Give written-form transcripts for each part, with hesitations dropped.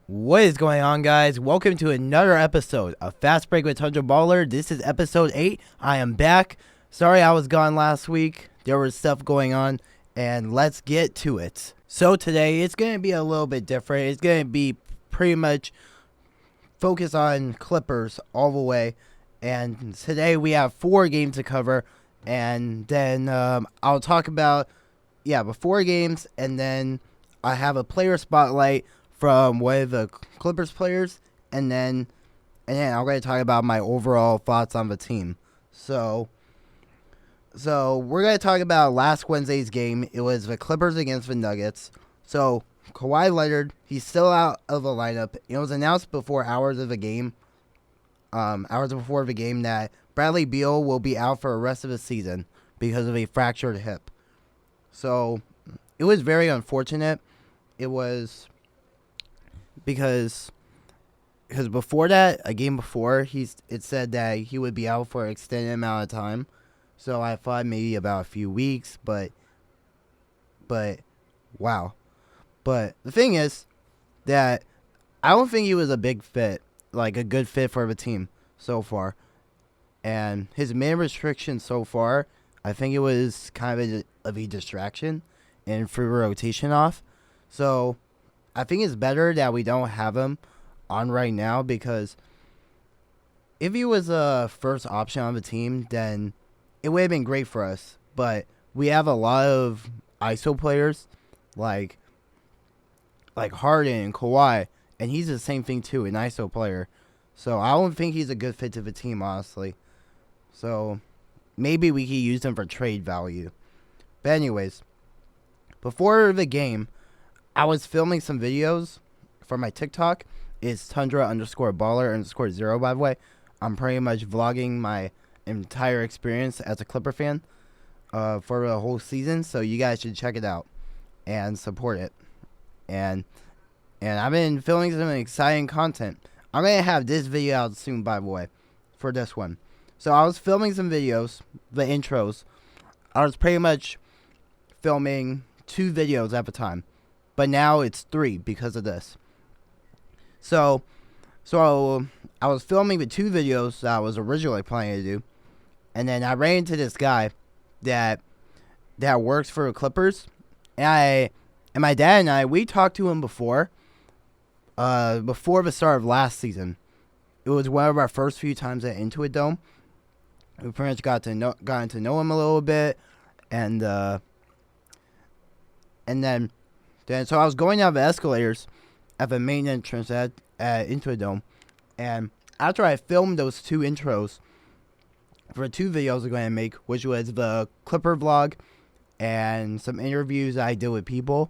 What is going on, guys? Welcome to another episode of Fast Break with Tundra Baller. This is episode 8. I am back. Sorry I was gone last week. There was stuff going on, and let's get to it. So today, it's going to be a little bit different. It's going to be pretty much focused on Clippers all the way. And today, we have 4 games to cover. And then I'll talk about, the 4 games. And then I have a player spotlight from one of the Clippers players, and then I'm going to talk about my overall thoughts on the team. So we're going to talk about last Wednesday's game. It was the Clippers against the Nuggets. So Kawhi Leonard, he's still out of the lineup. It was announced before hours before the game that Bradley Beal will be out for the rest of the season because of a fractured hip. So it was very unfortunate. It was because before that, a game before, it said that he would be out for an extended amount of time. So I thought maybe about a few weeks, but wow. But the thing is that I don't think he was a big fit, like a good fit for the team so far. And his main restriction so far, I think it was kind of a distraction and threw rotation off. So I think it's better that we don't have him on right now, because if he was a first option on the team, then it would have been great for us. But we have a lot of ISO players like Harden and Kawhi, and he's the same thing too, an ISO player. So I don't think he's a good fit to the team, honestly. So maybe we could use him for trade value. But anyways, before the game, I was filming some videos for my TikTok. It's Tundra_baller_0, by the way. I'm pretty much vlogging my entire experience as a Clipper fan for the whole season. So you guys should check it out and support it. And I've been filming some exciting content. I'm going to have this video out soon, by the way, for this one. So I was filming some videos, the intros. I was pretty much filming 2 videos at a time. But now it's 3 because of this. So I was filming the 2 videos that I was originally planning to do. And then I ran into this guy that works for the Clippers. And my dad and I, we talked to him before the start of last season. It was one of our first few times at Intuit Dome. We pretty much got to know him a little bit. And then so I was going down the escalators at the main entrance at Intuit Dome. And after I filmed those 2 intros for 2 videos I'm going to make, which was the Clipper vlog and some interviews I did with people,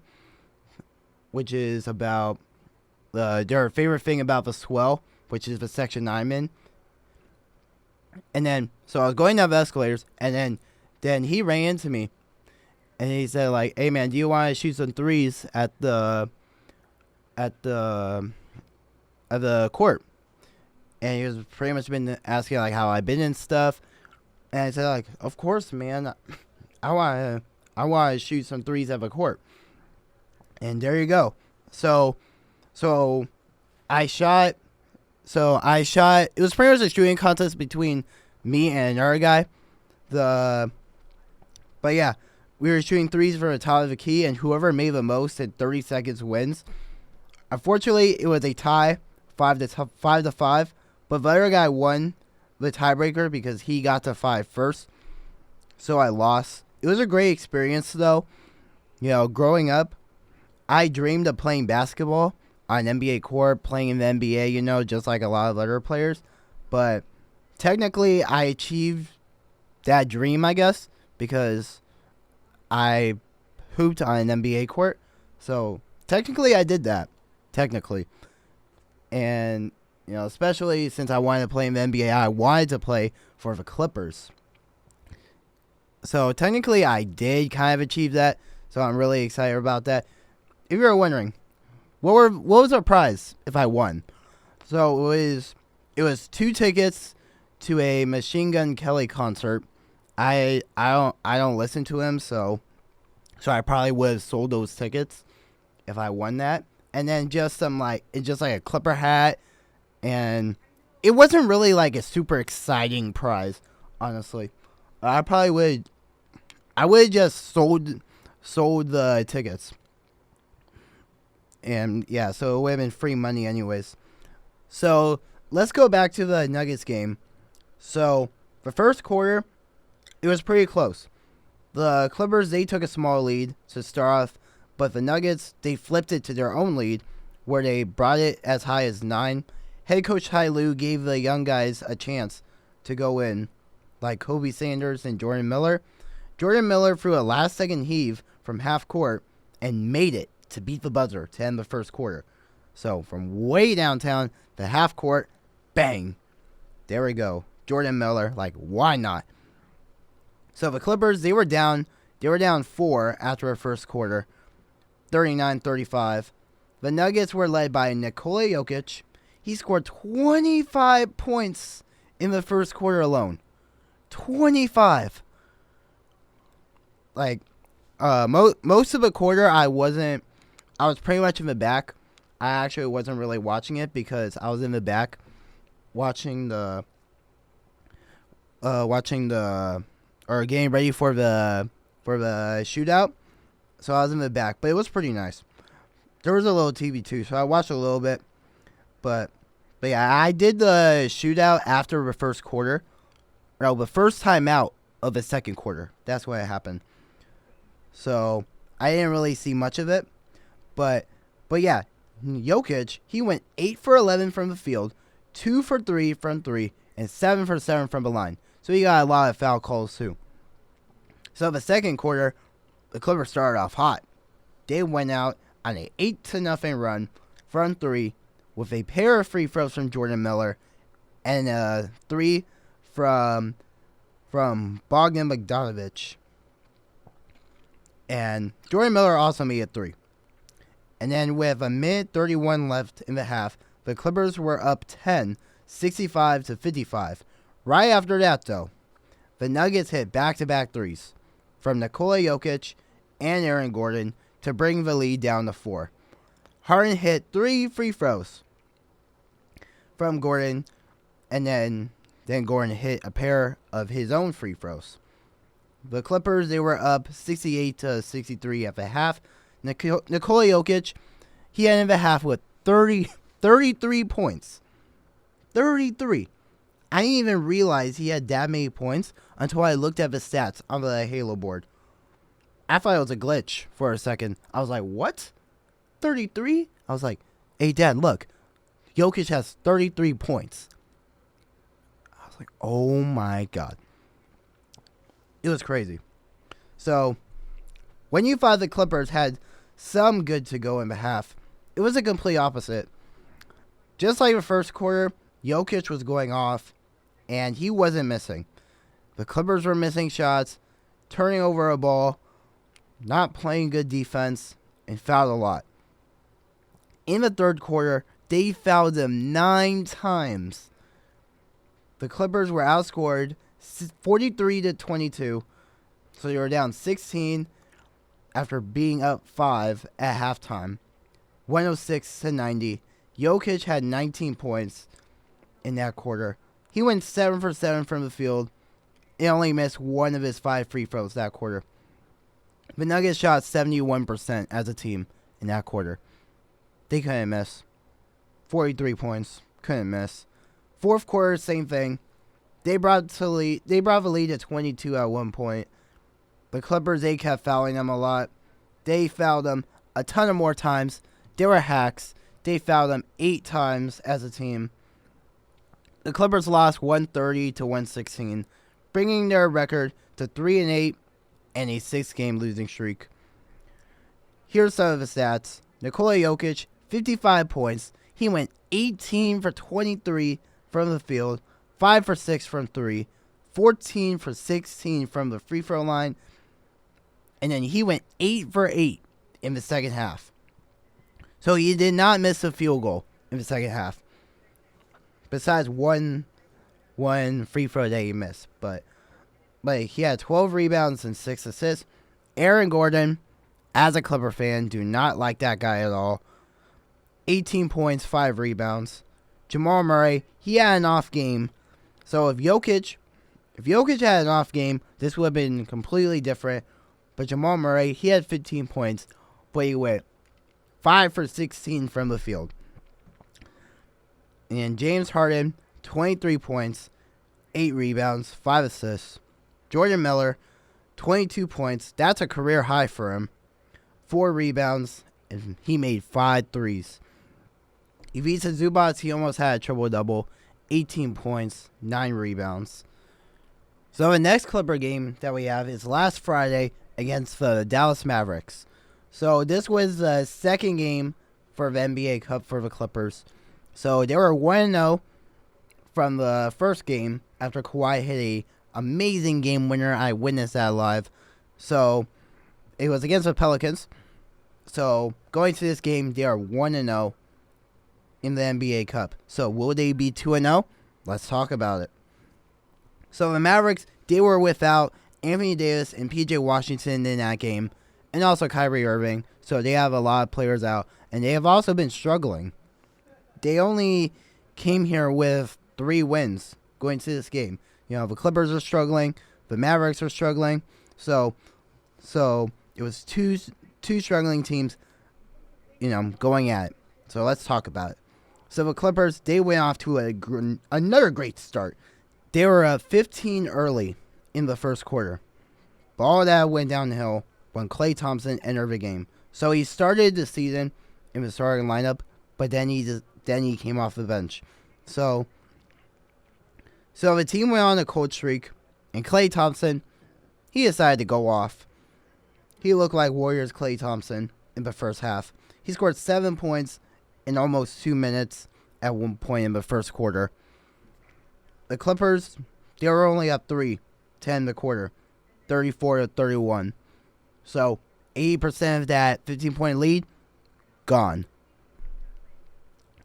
which is about their favorite thing about the swell, which is the section I'm in. And then, so I was going down the escalators, and then he ran into me. And he said, like, "Hey man, do you want to shoot some threes at the court?" And he was pretty much been asking like how I've been and stuff. And I said, like, "Of course, man. I want to shoot some threes at the court." And there you go. So I shot. It was pretty much a shooting contest between me and another guy. But yeah. We were shooting threes for the top of the key, and whoever made the most in 30 seconds wins. Unfortunately, it was a tie, 5-5, but the other guy won the tiebreaker because he got to 5 first, so I lost. It was a great experience, though. You know, growing up, I dreamed of playing basketball on an NBA court, playing in the NBA, you know, just like a lot of other players. But technically, I achieved that dream, I guess, because I hooped on an NBA court. So technically I did that. Technically. And, you know, especially since I wanted to play in the NBA, I wanted to play for the Clippers. So technically I did kind of achieve that. So I'm really excited about that. If you were wondering, what was our prize if I won? So it was 2 tickets to a Machine Gun Kelly concert. I don't listen to him, so I probably would have sold those tickets if I won that. and then just a Clipper hat, and it wasn't really like a super exciting prize, honestly. I would have just sold the tickets. And yeah, so it would have been free money anyways. So let's go back to the Nuggets game. So the first quarter, it was pretty close. The Clippers, they took a small lead to start off, but the Nuggets, they flipped it to their own lead, where they brought it as high as 9. Head coach Ty Lue gave the young guys a chance to go in, like Kobe Sanders and Jordan Miller. Jordan Miller threw a last-second heave from half court and made it to beat the buzzer to end the first quarter. So from way downtown to half court, bang. There we go. Jordan Miller, like, why not? So the Clippers, they were down 4 after the first quarter, 39-35. The Nuggets were led by Nikola Jokic. He scored 25 points in the first quarter alone. 25. Like, most of the quarter, I was pretty much in the back. I actually wasn't really watching it because I was in the back watching the getting ready for the shootout. So I was in the back, but it was pretty nice. There was a little TV too, so I watched a little bit. But yeah, I did the shootout after the first quarter. No, the first time out of the second quarter. That's what happened. So I didn't really see much of it. But yeah, Jokic, he went 8 for 11 from the field, 2 for 3 from 3, and 7 for 7 from the line. So he got a lot of foul calls too. So the second quarter, the Clippers started off hot. They went out on an 8-0 run from 3 with a pair of free throws from Jordan Miller and a 3 from Bogdan Bogdanovic. And Jordan Miller also made a 3. And then with a minute 31 left in the half, the Clippers were up 10, 65-55. Right after that, though, the Nuggets hit back-to-back threes from Nikola Jokic and Aaron Gordon to bring the lead down to 4. Harden hit 3 free throws from Gordon, and then Gordon hit a pair of his own free throws. The Clippers, they were up 68-63 at the half. Nikola Jokic, he ended the half with 33 points. 33. I didn't even realize he had that many points until I looked at the stats on the Halo board. I thought it was a glitch for a second. I was like, what? 33? I was like, hey, Dad, look. Jokic has 33 points. I was like, oh, my God. It was crazy. So, when you thought the Clippers had some good to go in the half, it was the complete opposite. Just like the first quarter, Jokic was going off, and he wasn't missing. The Clippers were missing shots, turning over a ball, not playing good defense, and fouled a lot. In the third quarter, they fouled him 9 times. The Clippers were outscored 43-22, so they were down 16 after being up 5 at halftime. 106-90. Jokic had 19 points in that quarter. He went 7 for 7 from the field and only missed 1 of his 5 free throws that quarter. The Nuggets shot 71% as a team in that quarter. They couldn't miss. 43 points. Couldn't miss. Fourth quarter, same thing. They brought the lead to 22 at one point. The Clippers, they kept fouling them a lot. They fouled them a ton of more times. They were hacks. They fouled them 8 times as a team. The Clippers lost 130-116, bringing their record to 3-8 and a 6-game losing streak. Here's some of the stats. Nikola Jokic, 55 points. He went 18 for 23 from the field, 5 for 6 from 3, 14 for 16 from the free throw line, and then he went 8 for 8 in the second half. So he did not miss a field goal in the second half, besides one free throw that he missed. But he had 12 rebounds and 6 assists. Aaron Gordon, as a Clipper fan, do not like that guy at all. 18 points, 5 rebounds. Jamal Murray, he had an off game. So if Jokic had an off game, this would have been completely different. But Jamal Murray, he had 15 points, but he went 5 for 16 from the field. And James Harden, 23 points, 8 rebounds, 5 assists. Jordan Miller, 22 points. That's a career high for him. 4 rebounds, and he made 5 threes. Ivica Zubac, he almost had a triple-double. 18 points, 9 rebounds. So the next Clipper game that we have is last Friday against the Dallas Mavericks. So this was the second game for the NBA Cup for the Clippers. So they were 1-0 from the first game after Kawhi hit a amazing game winner. I witnessed that live. So it was against the Pelicans. So going to this game, they are 1-0 in the NBA Cup. So will they be 2-0? Let's talk about it. So the Mavericks, they were without Anthony Davis and PJ Washington in that game, and also Kyrie Irving. So they have a lot of players out, and they have also been struggling. They only came here with 3 wins going to this game. You know, the Clippers are struggling, the Mavericks are struggling. So it was two struggling teams, you know, going at it. So let's talk about it. So the Clippers, they went off to another great start. They were up 15 early in the first quarter. But all of that went downhill when Klay Thompson entered the game. So he started the season in the starting lineup, but then he came off the bench. So the team went on a cold streak, and Klay Thompson, he decided to go off. He looked like Warriors Klay Thompson in the first half. He scored 7 points in almost 2 minutes at one point in the first quarter. The Clippers, they were only up 3 to end the quarter, 34-31. So 80% of that 15-point lead, gone.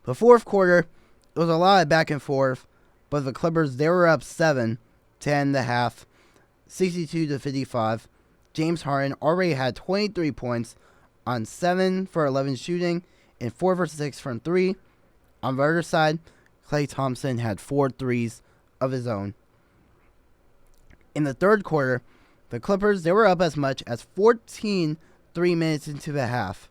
The fourth quarter, it was a lot of back and forth, but the Clippers, they were up 7 to end the half, 62-55. James Harden already had 23 points on 7 for 11 shooting and 4 for 6 from 3. On the other side, Klay Thompson had 4 threes of his own. In the third quarter, the Clippers, they were up as much as 14 3 minutes into the half.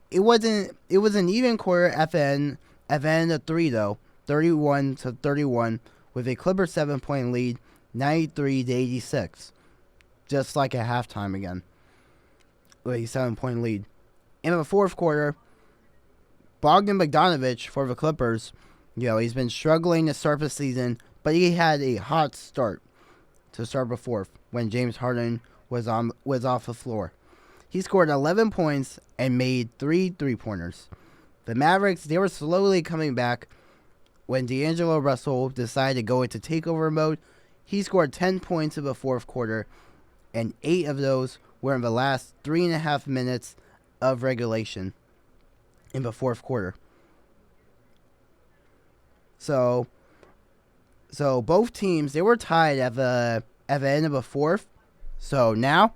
It was an even quarter at the end of 3 though, 31-31, with a Clippers 7-point lead, 93-86. Just like at halftime again, with a 7-point lead. In the fourth quarter, Bogdan Bogdanović for the Clippers, you know, he's been struggling to start the season, but he had a hot start to start the fourth when James Harden was off the floor. He scored 11 points and made 3 3-pointers. The Mavericks, they were slowly coming back when D'Angelo Russell decided to go into takeover mode. He scored 10 points in the fourth quarter, and 8 of those were in the last 3.5 minutes of regulation in the fourth quarter. So both teams, they were tied at the end of the fourth. So now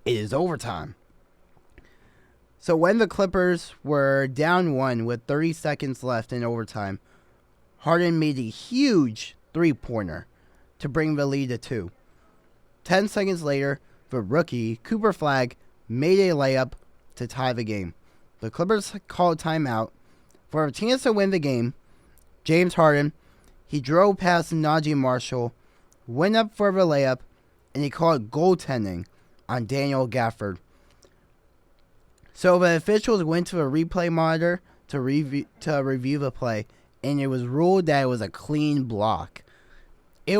it is overtime. So when the Clippers were down 1 with 30 seconds left in overtime, Harden made a huge 3-pointer to bring the lead to 2. 10 seconds later, the rookie, Cooper Flagg, made a layup to tie the game. The Clippers called timeout. For a chance to win the game, James Harden, he drove past Najee Marshall, went up for the layup, and he called goaltending on Daniel Gafford. So the officials went to a replay monitor to review the play, and it was ruled that it was a clean block. I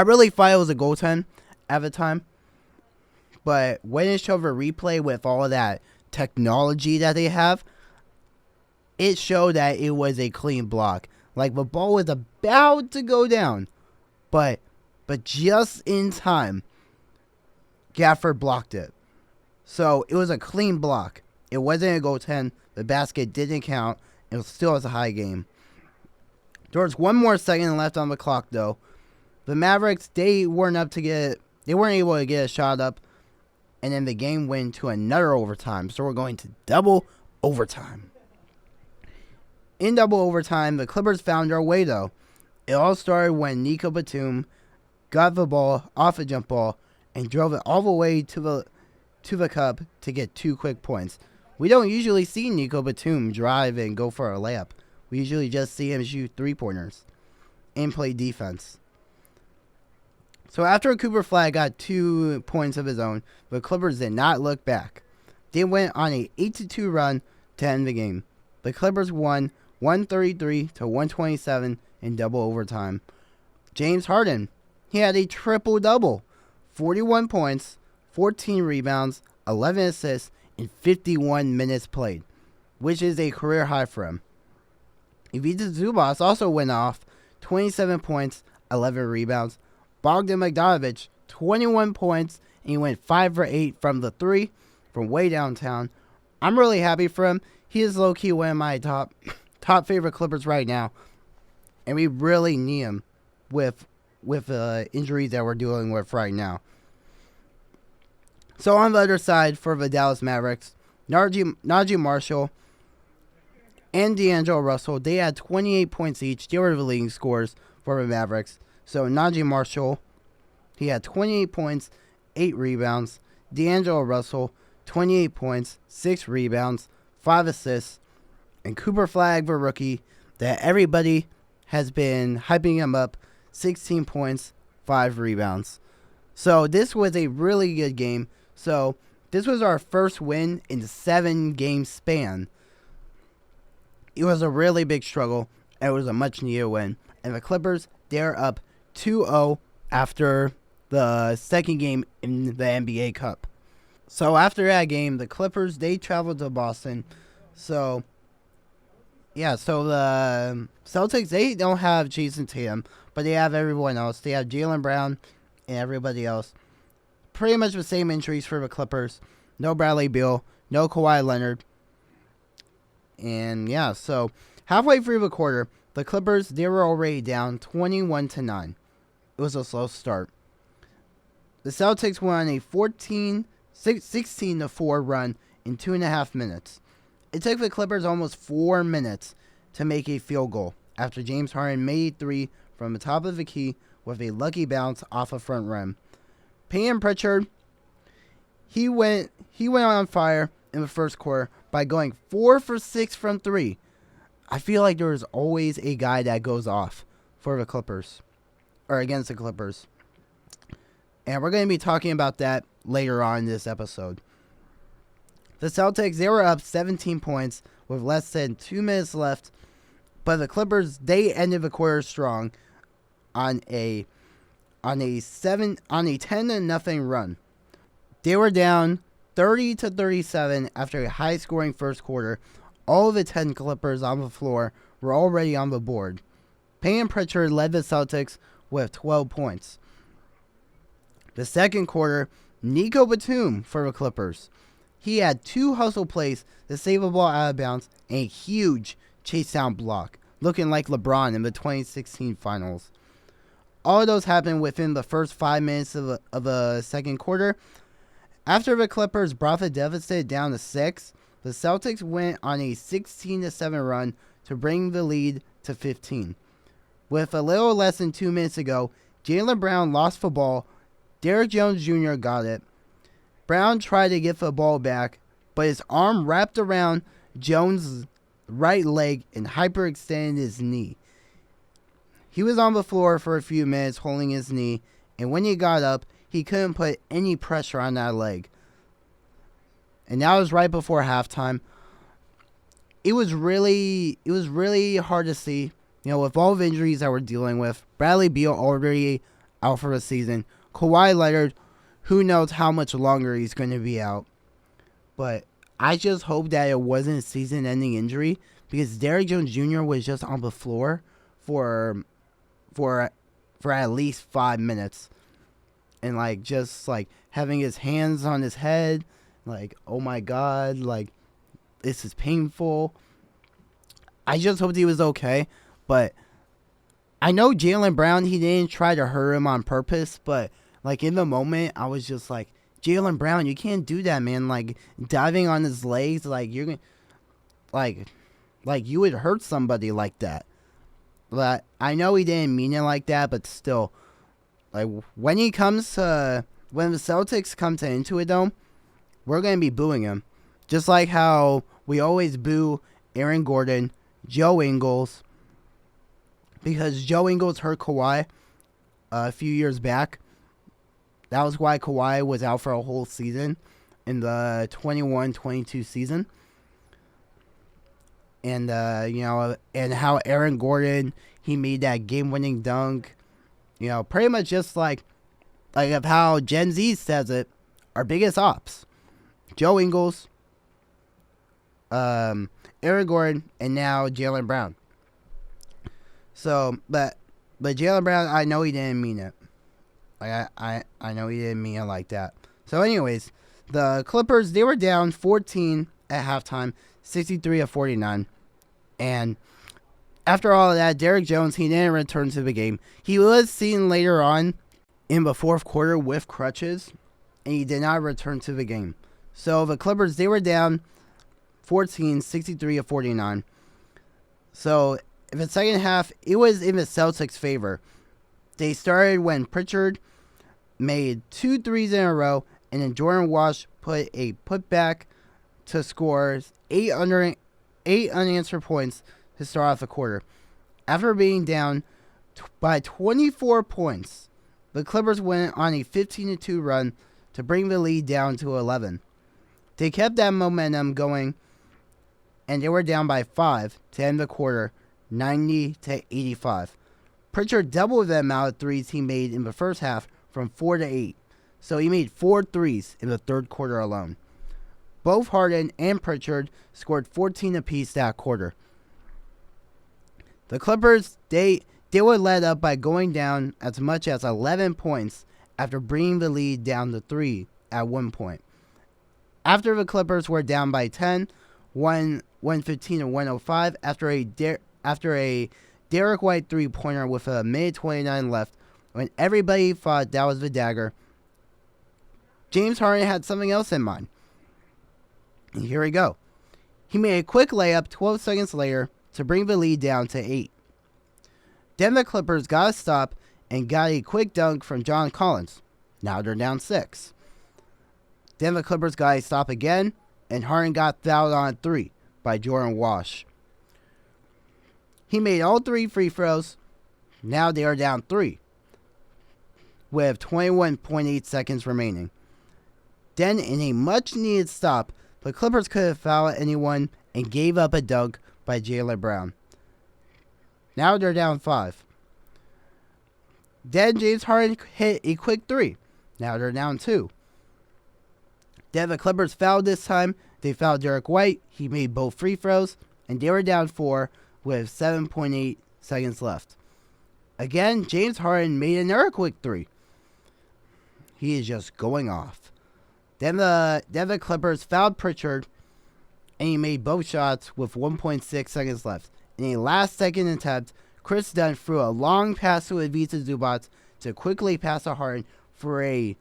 really thought it was a goaltend at the time, but when it showed a replay with all of that technology that they have, it showed that it was a clean block. Like the ball was about to go down, but just in time, Gafford blocked it. So it was a clean block. It wasn't a goaltend. The basket didn't count. It still was a high game. There was 1 more second left on the clock though. The Mavericks, they weren't able to get a shot up and then the game went to another overtime. So we're going to double overtime. In double overtime, the Clippers found their way, though. It all started when Nico Batum got the ball off a jump ball and drove it all the way to the cup to get 2 quick points. We don't usually see Nico Batum drive and go for a layup. We usually just see him shoot 3-pointers and play defense. So after Cooper Flag got 2 points of his own, the Clippers did not look back. They went on a 8-2 run to end the game. The Clippers won 133-127 in double overtime. James Harden, he had a triple-double. 41 points, 14 rebounds, 11 assists, and 51 minutes played, which is a career high for him. Ivica Zubac also went off, 27 points, 11 rebounds. Bogdan Bogdanovic, 21 points, and he went 5 for 8 from the 3 from way downtown. I'm really happy for him. He is low-key one of my top favorite Clippers right now, and we really need him with injuries that we're dealing with right now. So on the other side for the Dallas Mavericks, Najee Marshall and D'Angelo Russell, they had 28 points each. They were the leading scorers for the Mavericks. So Najee Marshall, he had 28 points, 8 rebounds. D'Angelo Russell, 28 points, 6 rebounds, 5 assists. And Cooper Flag, the rookie, that everybody has been hyping him up, 16 points, 5 rebounds. So this was a really good game. So this was our first win in the 7-game span. It was a really big struggle, and it was a much-needed win. And the Clippers, they're up 2-0 after the second game in the NBA Cup. So after that game, the Clippers, they traveled to Boston. So the Celtics, they don't have Jason Tatum, but they have everyone else. They have Jaylen Brown and everybody else. Pretty much the same injuries for the Clippers. No Bradley Beal, no Kawhi Leonard. And so halfway through the quarter, the Clippers, they were already down 21-9. It was a slow start. The Celtics went on a 16-4 run in 2.5 minutes. It took the Clippers almost 4 minutes to make a field goal after James Harden made 3 from the top of the key with a lucky bounce off a front rim. Payton Pritchard, he went on fire in the first quarter by going 4 for 6 from 3. I feel like there is always a guy that goes off for the Clippers, or against the Clippers. And we're going to be talking about that later on in this episode. The Celtics, they were up 17 points with less than 2 minutes left, but the Clippers, they ended the quarter strong on a 10-0 run. They were down 30-37 after a high-scoring first quarter. All of the 10 Clippers on the floor were already on the board. Payton Pritchard led the Celtics with 12 points. The second quarter, Nico Batum for the Clippers. He had 2 hustle plays to save a ball out of bounds and a huge chase down block, looking like LeBron in the 2016 finals. All of those happened within the first 5 minutes of the second quarter. After the Clippers brought the deficit down to 6, the Celtics went on a 16-7 run to bring the lead to 15. With a little less than 2 minutes ago, Jaylen Brown lost the ball. Derrick Jones Jr. got it. Brown tried to get the ball back, but his arm wrapped around Jones' right leg and hyperextended his knee. He was on the floor for a few minutes holding his knee, and when he got up, he couldn't put any pressure on that leg. And that was right before halftime. It was really hard to see, with all the injuries that we're dealing with. Bradley Beal already out for the season. Kawhi Leonard, who knows how much longer he's going to be out. But I just hope that it wasn't a season-ending injury, because Derrick Jones Jr. was just on the floor for at least 5 minutes. And just having his hands on his head, oh my God, this is painful. I just hoped he was okay. But I know Jaylen Brown, he didn't try to hurt him on purpose, but in the moment, I was just Jaylen Brown, you can't do that, man. Like, diving on his legs, like, you're going to, like, you would hurt somebody like that. But I know he didn't mean it like that, but still, like, when the Celtics come to Intuit Dome, we're going to be booing him. Just like how we always boo Aaron Gordon, Joe Ingles, because Joe Ingles hurt Kawhi a few years back. That was why Kawhi was out for a whole season in the 21-22 season. And, and how Aaron Gordon, he made that game-winning dunk. Pretty much just like of how Gen Z says it, our biggest ops. Joe Ingles, Aaron Gordon, and now Jaylen Brown. So, but Jaylen Brown, I know he didn't mean it. Like, I know he didn't mean it like that. So, anyways, the Clippers, they were down 14 at halftime, 63-49. And after all of that, Derrick Jones, he didn't return to the game. He was seen later on in the fourth quarter with crutches, and he did not return to the game. So, the Clippers, they were down 14, 63-49. So, in the second half, it was in the Celtics' favor. They started when Pritchard made 2 threes in a row, and then Jordan Walsh put a putback to score 8 unanswered points to start off the quarter. After being down by 24 points, the Clippers went on a 15-2 run to bring the lead down to 11. They kept that momentum going, and they were down by 5 to end the quarter, 90-85. Pritchard doubled the amount of threes he made in the first half from 4 to 8. So he made 4 threes in the third quarter alone. Both Harden and Pritchard scored 14 apiece that quarter. The Clippers, they were led up by going down as much as 11 points after bringing the lead down to 3 at one point. After the Clippers were down by 10, 115-105 after a Derek White three-pointer with a minute 29 left, when everybody thought that was the dagger, James Harden had something else in mind. And here we go. He made a quick layup 12 seconds later to bring the lead down to 8. Then the Clippers got a stop and got a quick dunk from John Collins. Now they're down 6. Then the Clippers got a stop again, and Harden got fouled on 3 by Jordan Walsh. He made all 3 free throws. Now they are down 3 with 21.8 seconds remaining. Then, in a much-needed stop, the Clippers could have fouled anyone and gave up a dunk by Jaylen Brown. Now they're down 5. Then James Harden hit a quick 3. Now they're down 2. Then the Clippers fouled this time. They fouled Derek White. He made both free throws, and they were down 4 with 7.8 seconds left. Again, James Harden made another quick 3. He is just going off. Then the Clippers fouled Pritchard, and he made both shots with 1.6 seconds left. In a last-second attempt, Chris Dunn threw a long pass to Ivica Zubac to quickly pass to Harden for a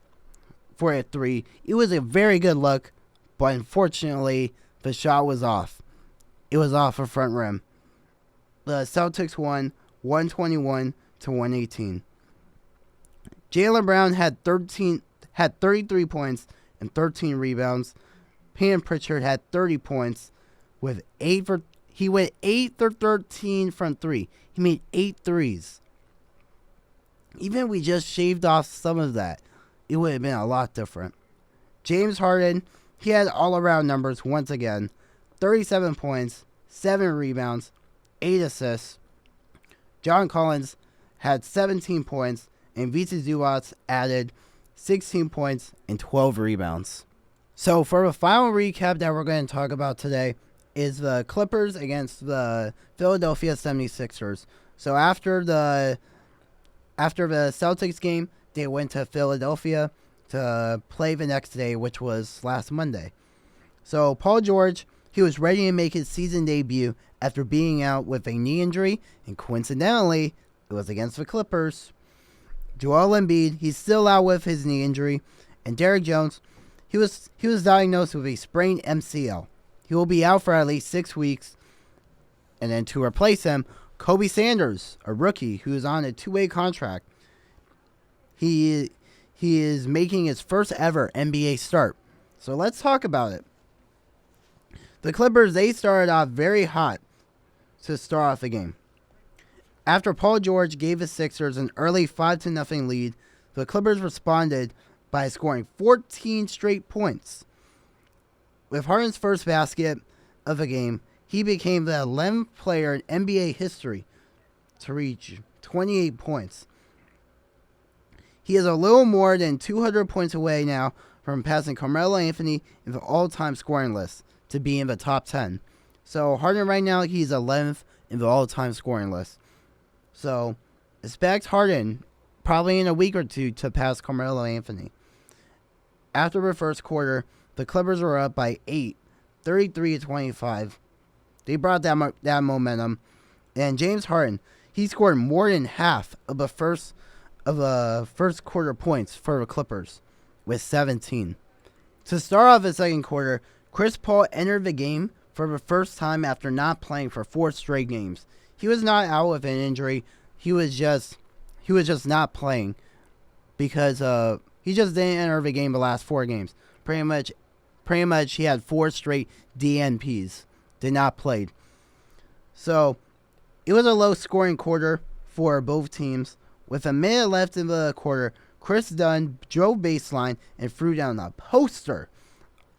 3. It was a very good look, but unfortunately, the shot was off. It was off the front rim. The Celtics won 121-118. Jaylen Brown had 33 points and 13 rebounds. Payton Pritchard had 30 points with he went 8 for 13 from 3. He made 8 threes. Even if we just shaved off some of that, it would have been a lot different. James Harden, he had all-around numbers once again. 37 points, 7 rebounds, 8 assists. John Collins had 17 points, and Ivica Zubac added 16 points and 12 rebounds. So for the final recap that we're going to talk about today is the Clippers against the Philadelphia 76ers. So after the Celtics game, they went to Philadelphia to play the next day, which was last Monday. So Paul George, he was ready to make his season debut after being out with a knee injury, and coincidentally, it was against the Clippers. Joel Embiid, he's still out with his knee injury, and Derrick Jones, he was diagnosed with a sprained MCL. He will be out for at least 6 weeks. And then to replace him, Kobe Sanders, a rookie who is on a 2-way contract. He is making his first ever NBA start. So let's talk about it. The Clippers, they started off very hot to start off the game. After Paul George gave the Sixers an early 5-0 lead, the Clippers responded by scoring 14 straight points. With Harden's first basket of the game, he became the 11th player in NBA history to reach 28 points. He is a little more than 200 points away now from passing Carmelo Anthony in the all-time scoring list to be in the top 10. So Harden right now, he's 11th in the all-time scoring list. So expect Harden probably in a week or two to pass Carmelo Anthony. After the first quarter, the Clippers were up by 8, 33-25. They brought that momentum. And James Harden, he scored more than half of the first quarter points for the Clippers with 17. To start off the second quarter, Chris Paul entered the game for the first time after not playing for 4 straight games. He was not out with an injury. He was just not playing because he just didn't enter the game the last 4 games. Pretty much he had 4 straight DNPs. Did not play. So it was a low scoring quarter for both teams. With a minute left in the quarter, Chris Dunn drove baseline and threw down a poster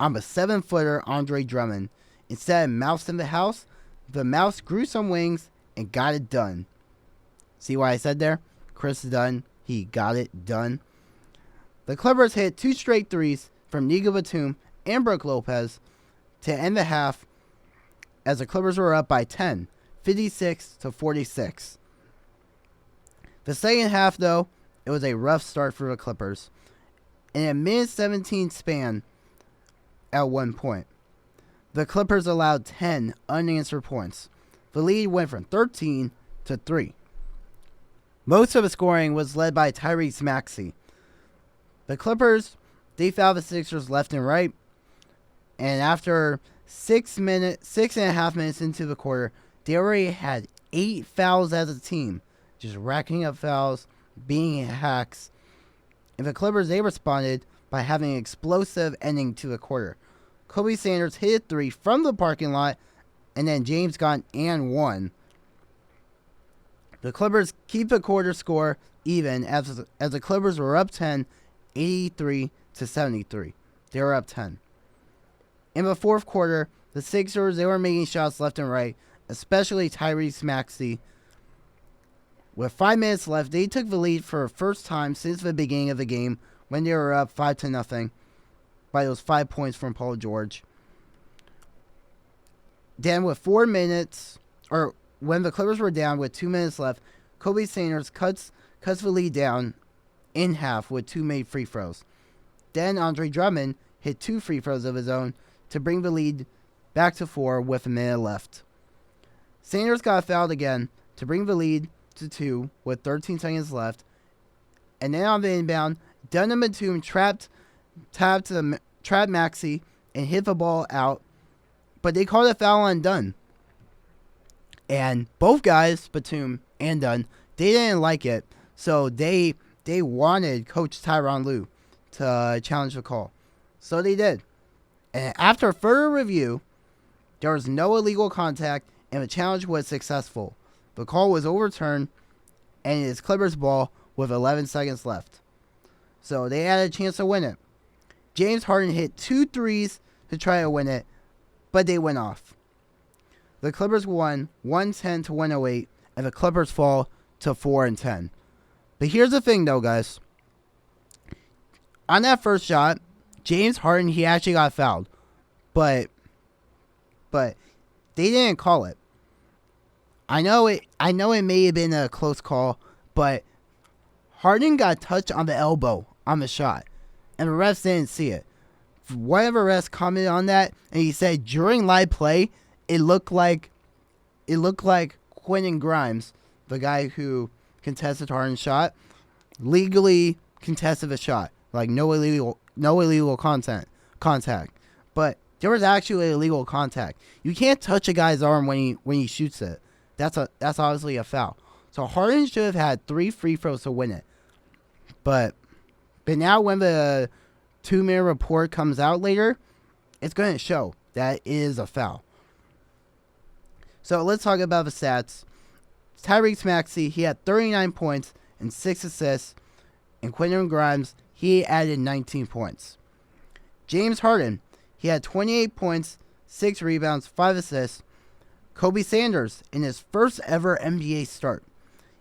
on the 7-footer Andre Drummond. Instead of mousing the house, the mouse grew some wings and got it done. See what I said there? Chris Dunn, he got it done. The Clippers hit 2 straight threes from Nico Batum and Brook Lopez to end the half as the Clippers were up by 10, 56-46. The second half, though, it was a rough start for the Clippers. In a minute 17 span at one point, the Clippers allowed 10 unanswered points. The lead went from 13 to 3. Most of the scoring was led by Tyrese Maxey. The Clippers, they fouled the Sixers left and right. And after 6.5 minutes into the quarter, they already had 8 fouls as a team. Just racking up fouls, being hacks. And the Clippers, they responded by having an explosive ending to the quarter. Kobe Sanders hit a 3 from the parking lot, and then James got an and 1. The Clippers keep the quarter score even as the Clippers were up 10, 83-73. They were up 10. In the fourth quarter, the Sixers, they were making shots left and right, especially Tyrese Maxey. With 5 minutes left, they took the lead for the first time since the beginning of the game when they were up 5-0 by those 5 points from Paul George. Then with 4 minutes, or when the Clippers were down with 2 minutes left, Kobe Sanders cuts the lead down in half with 2 made free throws. Then Andre Drummond hit 2 free throws of his own to bring the lead back to 4 with a minute left. Sanders got fouled again to bring the lead to 2 with 13 seconds left. And then on the inbound, Dunn and Batum trapped Maxey and hit the ball out. But they called a foul on Dunn. And both guys, Batum and Dunn, they didn't like it. So they wanted Coach Tyronn Lue to challenge the call. So they did. And after further review, there was no illegal contact and the challenge was successful. The call was overturned and it is Clippers ball with 11 seconds left. So they had a chance to win it. James Harden hit 2 threes to try to win it, but they went off. The Clippers won 110-108, and the Clippers fall to 4-10. But here's the thing, though, guys. On that first shot, James Harden, he actually got fouled, but they didn't call it. I know it may have been a close call, but Harden got touched on the elbow on the shot, and the refs didn't see it. One of the refs commented on that, and he said during live play, it looked like Quentin Grimes, the guy who contested Harden's shot, legally contested the shot, like no illegal content. contact, but there was actually illegal contact. You can't touch a guy's arm when he shoots it. That's obviously a foul. So Harden should have had 3 free throws to win it. But now when the 2-minute report comes out later, it's going to show that it is a foul. So let's talk about the stats. Tyrese Maxey, he had 39 points and 6 assists. And Quentin Grimes, he added 19 points. James Harden, he had 28 points, 6 rebounds, 5 assists. Kobe Sanders, in his first ever NBA start,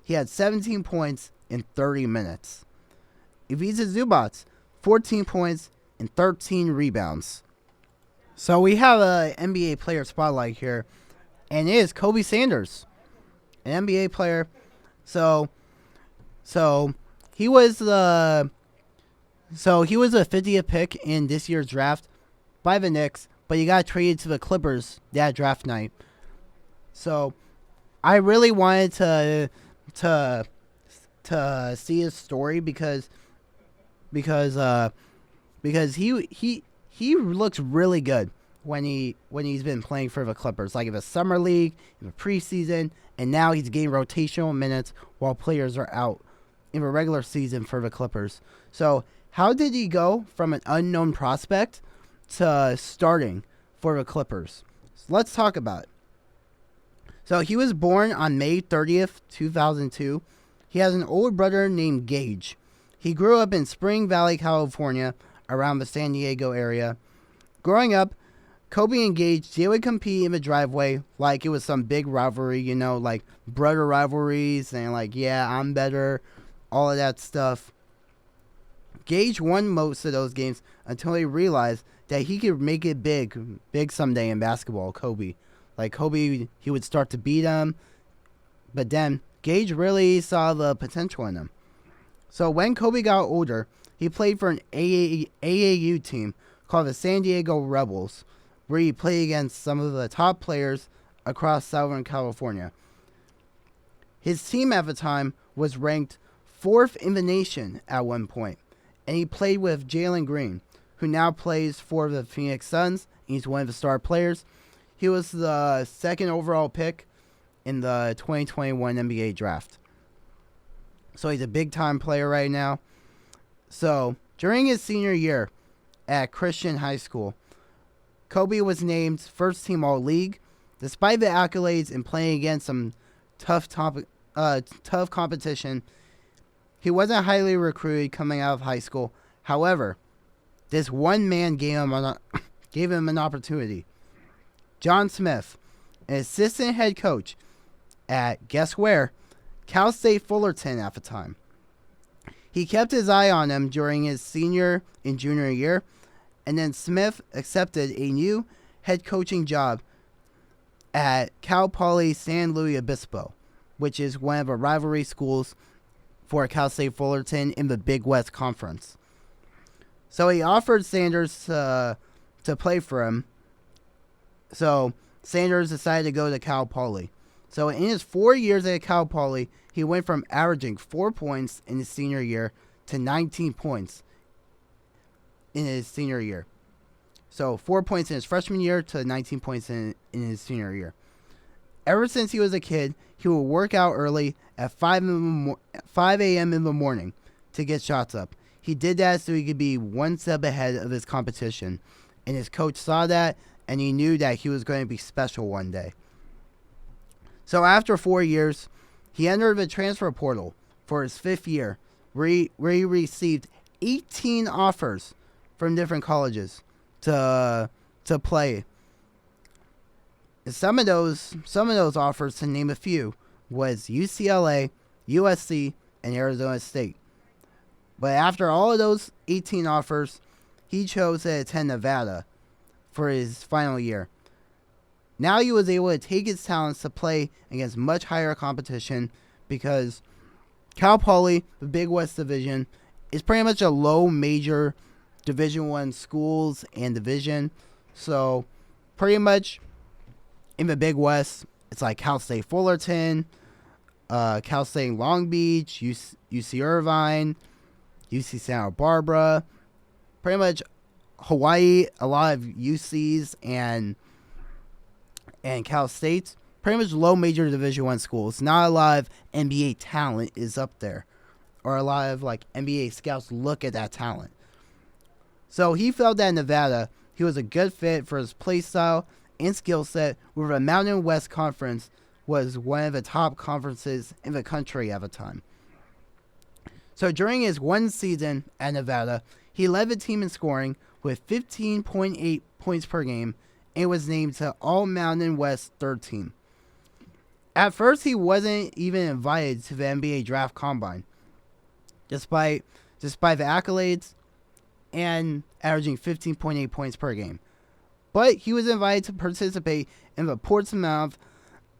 he had 17 points in 30 minutes. Ivica Zubac, 14 points and 13 rebounds. So we have an NBA player spotlight here, and it is Kobe Sanders, an NBA player. So he was the 50th pick in this year's draft by the Knicks, but he got traded to the Clippers that draft night. So I really wanted to see his story because he looks really good when he's been playing for the Clippers, like in the summer league, in the preseason, and now he's getting rotational minutes while players are out in the regular season for the Clippers. So how did he go from an unknown prospect to starting for the Clippers? So let's talk about it. So he was born on May 30th, 2002. He has an older brother named Gage. He grew up in Spring Valley, California, around the San Diego area. Growing up, Kobe and Gage, they would compete in the driveway like it was some big rivalry, like brother rivalries and like, yeah, I'm better, all of that stuff. Gage won most of those games until he realized that he could make it big someday in basketball, Kobe. Like Kobe, he would start to beat him, but then Gage really saw the potential in him. So when Kobe got older, he played for an AAU team called the San Diego Rebels, where he played against some of the top players across Southern California. His team at the time was ranked 4th in the nation at one point, and he played with Jalen Green, who now plays for the Phoenix Suns. He's one of the star players. He was the 2nd overall pick in the 2021 NBA draft. So he's a big-time player right now. So during his senior year at Christian High School, Kobe was named first-team All-League. Despite the accolades and playing against some tough competition, he wasn't highly recruited coming out of high school. However, this one man gave him an opportunity. John Smith, an assistant head coach at, guess where, Cal State Fullerton at the time. He kept his eye on him during his senior and junior year, and then Smith accepted a new head coaching job at Cal Poly San Luis Obispo, which is one of the rivalry schools for Cal State Fullerton in the Big West Conference. So he offered Sanders to play for him. So Sanders decided to go to Cal Poly. So in his 4 years at Cal Poly, he went from averaging 4 points in his senior year to 19 points in his senior year. So 4 points in his freshman year to 19 points in his senior year. Ever since he was a kid, he would work out early at 5 a.m. in the morning to get shots up. He did that so he could be one step ahead of his competition. And his coach saw that, and he knew that he was going to be special one day. So after 4 years, he entered the transfer portal for his 5th year, where he received 18 offers from different colleges to play. And some of those offers, to name a few, was UCLA, USC, and Arizona State. But after all of those 18 offers, he chose to attend Nevada for his final year. Now he was able to take his talents to play against much higher competition because Cal Poly, the Big West Division, is pretty much a low major Division I schools and division. So pretty much in the Big West, it's like Cal State Fullerton, Cal State Long Beach, UC Irvine, UC Santa Barbara. Pretty much Hawaii, a lot of UCs and Cal States, pretty much low major Division I schools. Not a lot of NBA talent is up there, or a lot of like NBA scouts look at that talent. So he felt that in Nevada, he was a good fit for his play style and skill set, where the Mountain West Conference was one of the top conferences in the country at the time. So during his one season at Nevada, he led the team in scoring with 15.8 points per game and was named to All Mountain West third team. At first, he wasn't even invited to the NBA Draft Combine, despite the accolades and averaging 15.8 points per game. But he was invited to participate in the Portsmouth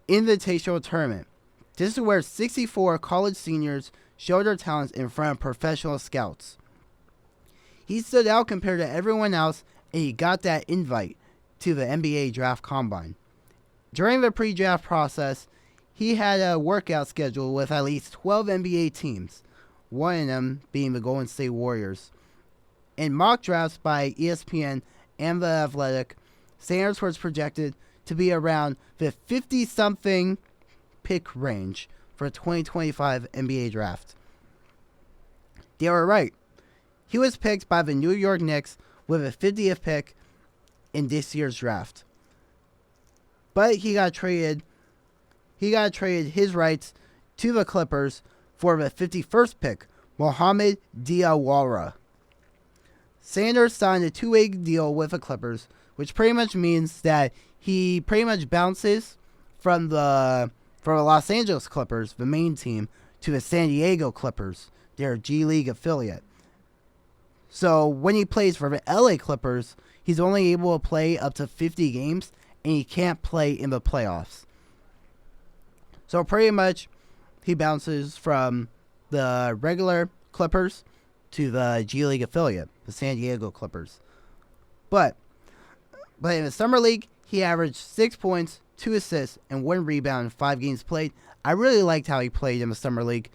Invitational Tournament. This is where 64 college seniors showed their talents in front of professional scouts. He stood out compared to everyone else, and he got that invite to the NBA Draft Combine. During the pre-draft process, he had a workout schedule with at least 12 NBA teams, one of them being the Golden State Warriors. In mock drafts by ESPN and The Athletic, Sanders was projected to be around the 50-something pick range for the 2025 NBA Draft. They were right. He was picked by the New York Knicks with a 50th pick in this year's draft. But he got traded his rights to the Clippers for the 51st pick, Mohamed Diawara. Sanders signed a two-way deal with the Clippers, which pretty much means that he pretty much bounces from the Los Angeles Clippers, the main team, to the San Diego Clippers, their G League affiliate. So when he plays for the LA Clippers, he's only able to play up to 50 games, and he can't play in the playoffs. So pretty much, he bounces from the regular Clippers to the G League affiliate, the San Diego Clippers. But in the Summer League, he averaged 6 points, 2 assists, and 1 rebound in 5 games played. I really liked how he played in the Summer League.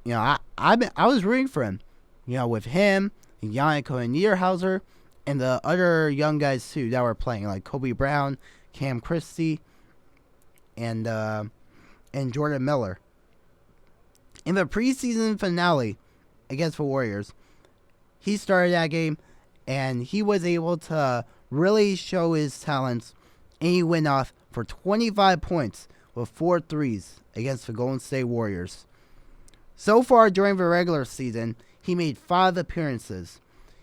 You know, I was rooting for him. You know, with him, Yannick Niederhauser, and the other young guys too that were playing, like Kobe Brown, Cam Christie, and Jordan Miller. In the preseason finale against the Warriors, he started that game, and he was able to really show his talents, and he went off for 25 points with 4 threes against the Golden State Warriors. So far during the regular season, he made 5 appearances.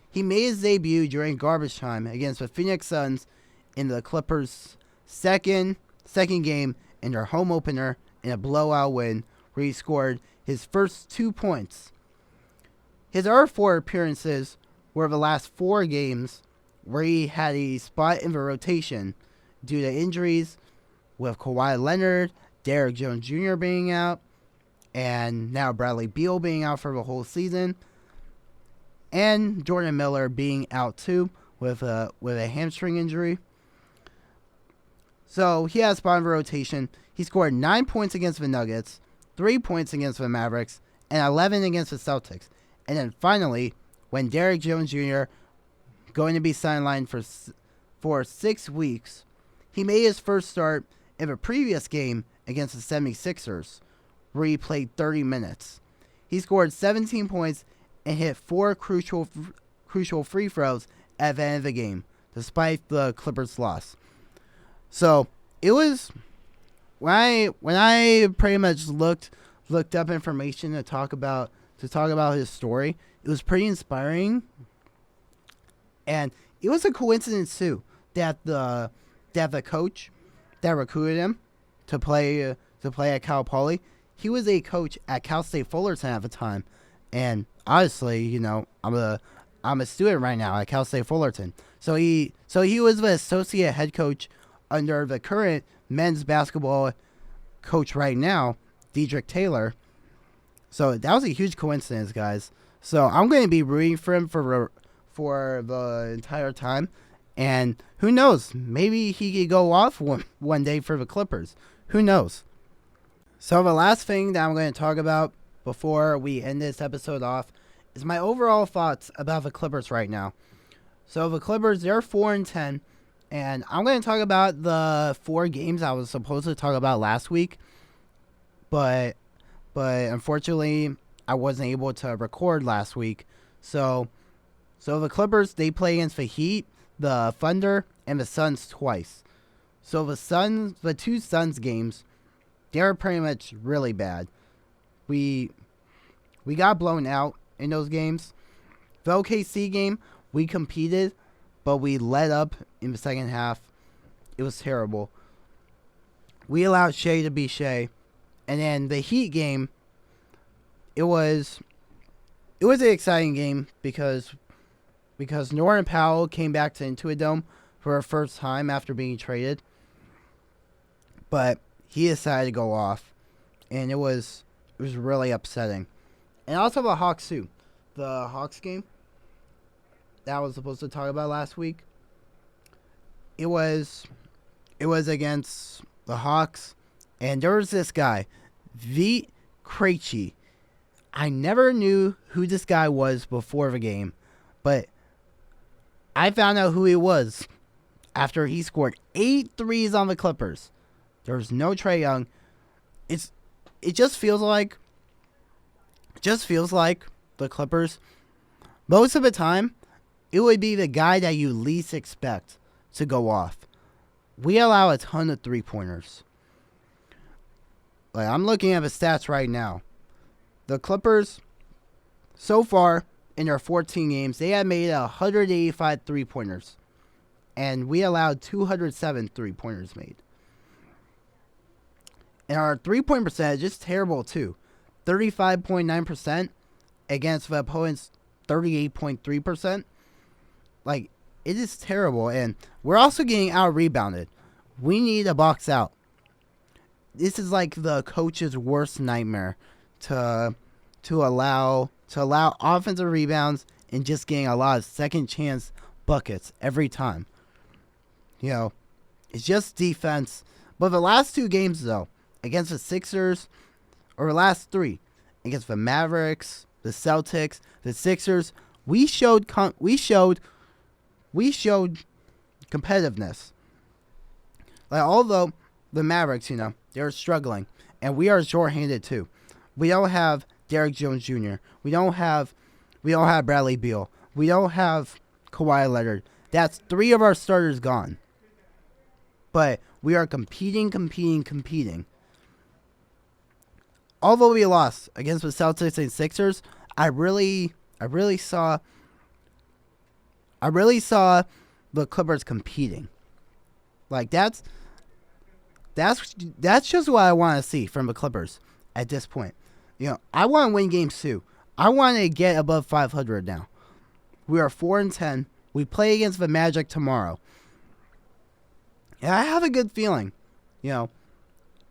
He made his debut during garbage time against the Phoenix Suns in the Clippers' second game in their home opener in a blowout win, where he scored his first 2 points. His other 4 appearances were the last 4 games, where he had a spot in the rotation due to injuries, with Kawhi Leonard, Derrick Jones Jr. being out, and now Bradley Beal being out for the whole season, and Jordan Miller being out too with a hamstring injury. So he had a spot in the rotation. He scored 9 points against the Nuggets, 3 points against the Mavericks, and 11 against the Celtics. And then finally, when Derrick Jones Jr. going to be sidelined for 6 weeks, he made his first start in the previous game against the 76ers, where he played 30 minutes. He scored 17 points and hit 4 crucial free throws at the end of the game, despite the Clippers' loss. So it was when I pretty much looked up information to talk about his story. It was pretty inspiring, and it was a coincidence too that the coach that recruited him to play at Cal Poly, he was a coach at Cal State Fullerton at the time, and honestly, you know, I'm a student right now at Cal State Fullerton. So he was the associate head coach under the current men's basketball coach right now, Dedrick Taylor. So that was a huge coincidence, guys. So I'm going to be rooting for him for the entire time. And who knows? Maybe he could go off one day for the Clippers. Who knows? So the last thing that I'm going to talk about before we end this episode off is my overall thoughts about the Clippers right now. So the Clippers, they're 4-10, and I'm going to talk about the 4 games I was supposed to talk about last week, but unfortunately I wasn't able to record last week. So the Clippers, they play against the Heat, the Thunder, and the Suns twice. So the 2 Suns games, they're pretty much really bad. We got blown out in those games. The OKC game, we competed, but we let up in the second half. It was terrible. We allowed Shea to be Shea. And then the Heat game, it was an exciting game because Norman Powell came back to Intuit Dome for the first time after being traded. But he decided to go off, and it was really upsetting. And also the Hawks too. The Hawks game that I was supposed to talk about last week. It was against the Hawks, and there was this guy, Vit Krejci. I never knew who this guy was before the game, but I found out who he was after he scored 8 threes on the Clippers. There was no Trae Young. It just feels like the Clippers, most of the time, it would be the guy that you least expect to go off. We allow a ton of 3-pointers. Like, I'm looking at the stats right now. The Clippers, so far in their 14 games, they have made 185 3-pointers. And we allowed 207 3-pointers made. And our 3-point percentage is terrible too. 35.9% against the opponent's 38.3%. Like, it is terrible. And we're also getting out-rebounded. We need a box out. This is like the coach's worst nightmare to allow offensive rebounds and just getting a lot of second chance buckets every time. You know, it's just defense. But the last 2 games though, against the Sixers, or the last 3, against the Mavericks, the Celtics, the Sixers, we showed competitiveness. Like, although the Mavericks, they're struggling, and we are short-handed too. We don't have Derrick Jones Jr. We don't have Bradley Beal. We don't have Kawhi Leonard. That's 3 of our starters gone. But we are competing. Although we lost against the Celtics and Sixers, I really saw the Clippers competing. Like, that's just what I want to see from the Clippers at this point. I want to win games too. I want to get above 500 now. We are 4-10. We play against the Magic tomorrow. And I have a good feeling. We're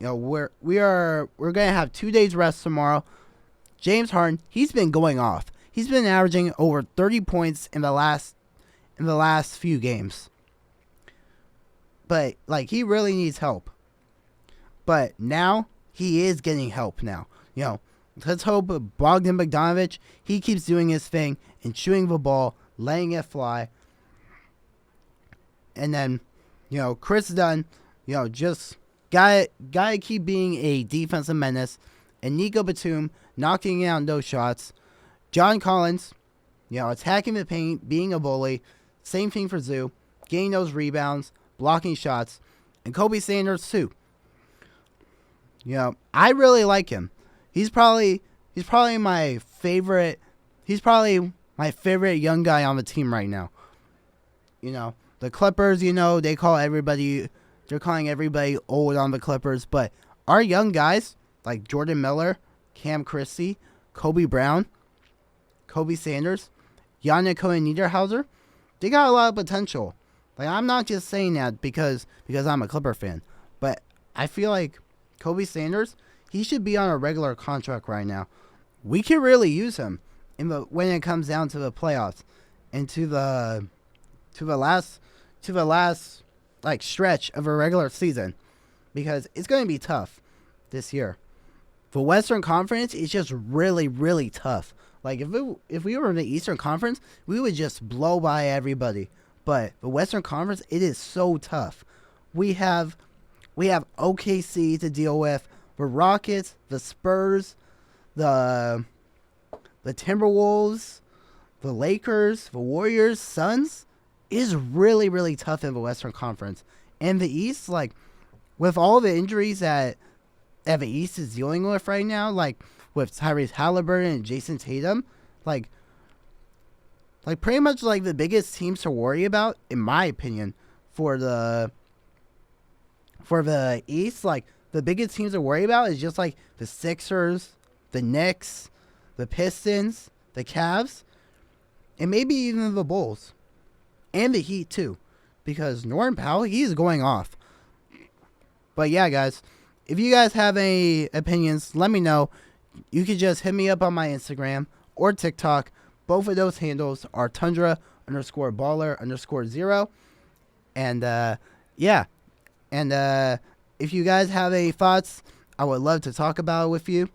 gonna have 2 days rest tomorrow. James Harden, he's been going off. He's been averaging over 30 points in the last few games. But he really needs help. But now he is getting help now. Let's hope Bogdan Bogdanović, he keeps doing his thing and shooting the ball, letting it fly. And then, Chris Dunn, just gotta keep being a defensive menace. And Nico Batum knocking out those shots. John Collins, attacking the paint, being a bully. Same thing for Zoo, getting those rebounds, blocking shots. And Kobe Sanders too. I really like him. He's probably my favorite. He's probably my favorite young guy on the team right now. The Clippers, they're calling everybody old on the Clippers, but our young guys like Jordan Miller, Cam Christie, Kobe Brown, Kobe Sanders, Yannick Cohen-Niederhauser, they got a lot of potential. Like, I'm not just saying that because I'm a Clipper fan, but I feel like Kobe Sanders, he should be on a regular contract right now. We can really use him when it comes down to the playoffs and to the last stretch of a regular season, because it's going to be tough this year. The Western Conference is just really, really tough. Like if we were in the Eastern Conference, we would just blow by everybody. But the Western Conference, it is so tough. We have OKC to deal with, the Rockets, the Spurs, the Timberwolves, the Lakers, the Warriors, Suns. It is really, really tough in the Western Conference. And the East, like with all the injuries that the East is dealing with right now, like with Tyrese Halliburton and Jason Tatum, like pretty much like the biggest teams to worry about, in my opinion, for the East, like the biggest teams to worry about is just like the Sixers, the Knicks, the Pistons, the Cavs, and maybe even the Bulls, and the Heat too, because Norman Powell, he's going off. But yeah, guys, if you guys have any opinions, let me know. You can just hit me up on my Instagram or TikTok. Both of those handles are Tundra_baller_0. And yeah. And if you guys have any thoughts, I would love to talk about it with you.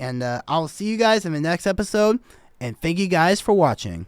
And I'll see you guys in the next episode. And thank you guys for watching.